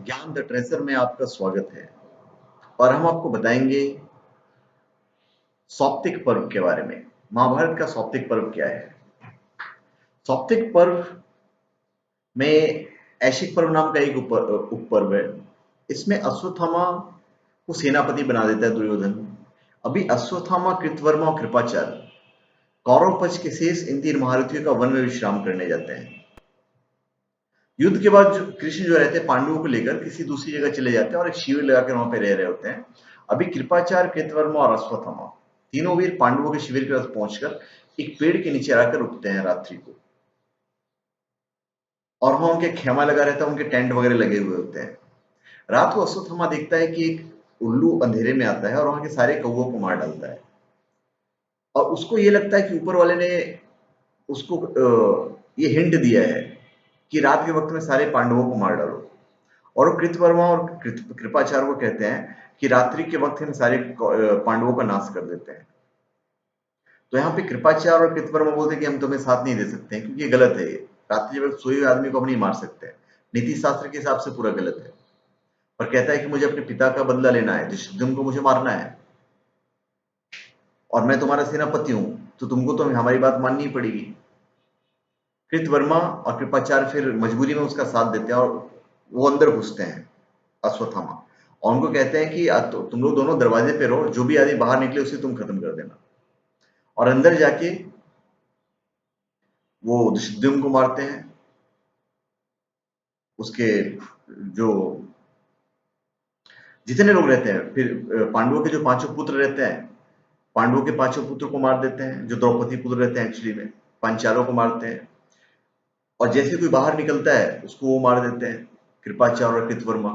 ज्ञान the treasure में आपका स्वागत है और हम आपको बताएंगे सौप्तिक पर्व के बारे में। महाभारत का सौप्तिक पर्व क्या है? सौप्तिक पर्व में ऐशिक पर्व नाम का एक उपपर्व है। इसमें अश्वत्थामा को सेनापति बना देता है दुर्योधन। अभी अश्वत्थामा, कृतवर्मा और कृपाचार्य कौरव पक्ष के शेष इन तीन महारथियों का वन में विश्राम करने जाते हैं। युद्ध के बाद कृष्ण जो रहते हैं पांडवों को लेकर किसी दूसरी जगह चले जाते हैं और एक शिविर लगाकर वहां पे रह रहे होते हैं। अभी कृपाचार्य, कृतवर्मा और अश्वत्थामा तीनों वीर पांडवों के शिविर के पास पहुंचकर एक पेड़ के नीचे आकर रुकते हैं रात्रि को। और वहां उनके खेमा लगा रहता है, उनके टेंट वगैरह लगे हुए होते हैं। रात को अश्वत्थामा देखता है कि एक उल्लू अंधेरे में आता है और वहां के सारे कौवों को मार डालता है। और उसको ये लगता है कि ऊपर वाले ने उसको ये हिंट दिया है कि रात के वक्त में सारे पांडवों को मार डालो। और वो कृतवर्मा और कृपाचार्य को कहते हैं कि रात्रि के वक्त हम सारे पांडवों का नाश कर देते हैं। तो यहाँ पे कृपाचार्य और कृतवर्मा बोलते हैं कि हम तुम्हें साथ नहीं दे सकते हैं क्योंकि ये गलत है। ये रात्रि वक्त सोए हुए आदमी को हम नहीं मार सकते हैं, नीति शास्त्र के हिसाब से पूरा गलत है। पर कहता है कि मुझे अपने पिता का बदला लेना है, दुष्योधन को मुझे मारना है और मैं तुम्हारा सेनापति हूं, तो तुमको तो हमारी बात माननी ही पड़ेगी। कृतवर्मा और कृपाचार्य फिर मजबूरी में उसका साथ देते हैं और वो अंदर घुसते हैं अश्वत्थामा और उनको कहते हैं कि तुम लोग दोनों दरवाजे पे रहो, जो भी आदमी बाहर निकले उसे तुम खत्म कर देना। और अंदर जाके वो दुष्योधन को मारते हैं। उसके जो जितने लोग रहते हैं, फिर पांडवों के जो पांचों पुत्र रहते हैं, पांडवों के पांचों पुत्र को मार देते हैं। जो द्रौपदी पुत्र रहते हैं एक्चुअली में पांचालों को मारते हैं। और जैसे कोई बाहर निकलता है उसको वो मार देते हैं, कृपाचार्य और कृतवर्मा।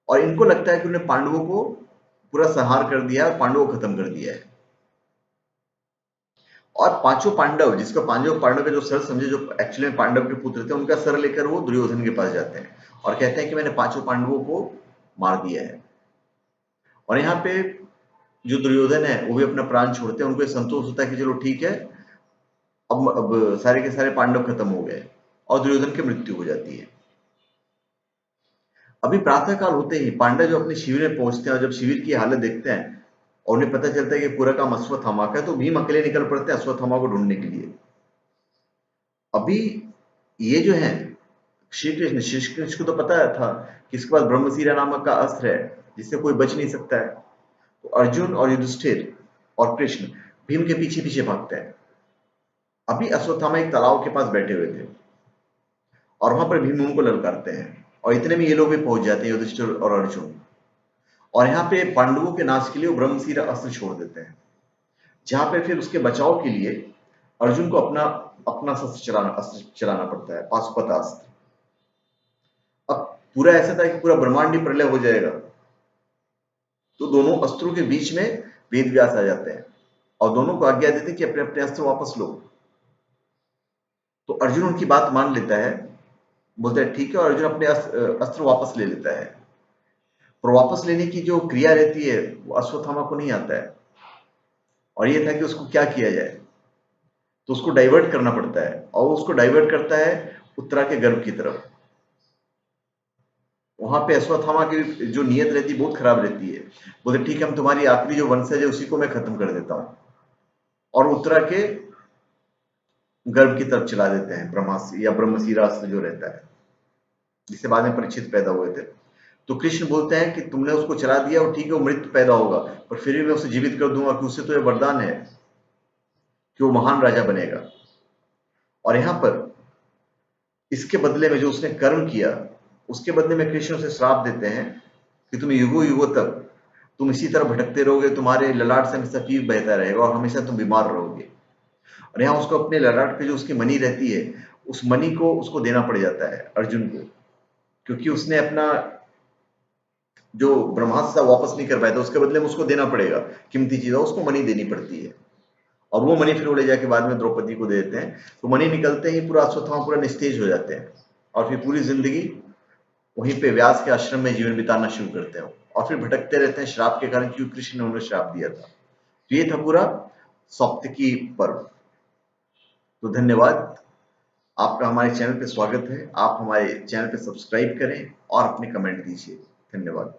और इनको लगता है कि उन्होंने पांडवों को पूरा संहार कर दिया, पांडवों को खत्म कर दिया है। और पांचों पांडव, जिसको पांचों पांडव के जो सर समझे, जो एक्चुअली में पांडव के पुत्र थे, उनका सर लेकर वो दुर्योधन के पास जाते हैं और कहते हैं कि मैंने पांचों पांडवों को मार दिया है। और यहाँ पे जो दुर्योधन है वो भी अपना प्राण छोड़ते हैं। उनको ये संतोष होता है कि चलो ठीक है, अब सारे के सारे पांडव खत्म हो गए और दुर्योधन की मृत्यु हो जाती है। अभी प्रातः काल होते ही पांडव जो अपने शिविर में पहुंचते हैं और जब शिविर की हालत देखते हैं और उन्हें पता चलता है कि पूरा काम अश्वत्थामा का है, तो भीम अकेले निकल पड़ते हैं अश्वत्थामा को ढूंढने के लिए। अभी ये जो है श्री कृष्ण को तो पता था कि इसके पास ब्रह्मशीरा नामक का अस्त्र है जिससे कोई बच नहीं सकता है। तो अर्जुन और युधिष्ठिर और कृष्ण भीम के पीछे पीछे भागते हैं। अभी अश्वत्थामा एक तालाब के पास बैठे हुए थे और वहां पर भीम उनको ललकारते हैं और इतने में ये लोग भी पहुंच जाते हैं, युधिष्ठिर और अर्जुन। और यहाँ पे पांडवों के नाश के लिए वो ब्रह्मशीरा अस्त्र छोड़ देते हैं, जहां पे फिर उसके बचाव के लिए अर्जुन को अपना अपना अस्त्र चलाना पड़ता है, पाशुपत अस्त्र। अब पूरा ऐसा था कि पूरा ब्रह्मांड ही प्रलय हो जाएगा, तो दोनों अस्त्रों के बीच में वेद व्यास आ जाते हैं और दोनों को आज्ञा देते हैं कि अपने अपने अस्त्र वापस लो। तो अर्जुन उनकी बात मान लेता है, बोलता है ठीक है, और अर्जुन अपने अस्त्र वापस ले लेता है। पर वापस लेने की जो क्रिया रहती है वो अश्वत्थामा को नहीं आता है और ये था कि उसको क्या किया जाए। तो उसको डाइवर्ट करना पड़ता है और उसको डाइवर्ट करता है उत्तरा के गर्भ की तरफ। वहां पे अश्वत्थामा की जो नीयत रहती है बहुत खराब रहती है। बोलते ठीक है, हम तुम्हारी आखिरी जो वंशज है उसी को मैं खत्म कर देता हूं, और उत्तरा के गर्भ की तरफ चला देते हैं ब्रह्मास्त्र या ब्रह्मशीरा अस्त्र जो रहता है, जिससे बाद में परीक्षित पैदा हुए थे। तो कृष्ण बोलते हैं कि तुमने उसको चला दिया और ठीक है, वो मृत्यु पैदा होगा, पर फिर भी मैं उसे जीवित कर दूंगा कि उससे तो यह वरदान है कि वो महान राजा बनेगा। और यहां पर इसके बदले में जो उसने कर्म किया, उसके बदले में कृष्ण उसे श्राप देते हैं कि तुम युगों युगों तक तुम इसी तरह भटकते रहोगे, तुम्हारे ललाट से हमेशा पीप बहता रहेगा और हमेशा तुम बीमार रहोगे। और यहाँ उसको अपने ललाट पे जो उसकी मणि रहती है, उस मणि को उसको देना पड़ जाता है अर्जुन को, क्योंकि उसने अपना जो ब्रह्मास्त्र वापस नहीं कर पाया था, उसके बदले में उसको देना पड़ेगा कीमती चीज, उसको मणि देनी पड़ती है। और वो मणि फिर वो ले जाके बाद में द्रौपदी को दे देते हैं। तो मणि निकलते ही पूरा अश्वत्थामा पूरा निस्तेज हो जाते हैं और फिर पूरी जिंदगी वहीं पे व्यास के आश्रम में जीवन बिताना शुरू करते हैं और फिर भटकते रहते हैं श्राप के कारण, क्योंकि कृष्ण ने उन्हें श्राप दिया था। तो ये था पूरा सौप्तिकी पर्व। तो धन्यवाद। आपका हमारे चैनल पे स्वागत है। आप हमारे चैनल पे सब्सक्राइब करें और अपने कमेंट दीजिए। धन्यवाद।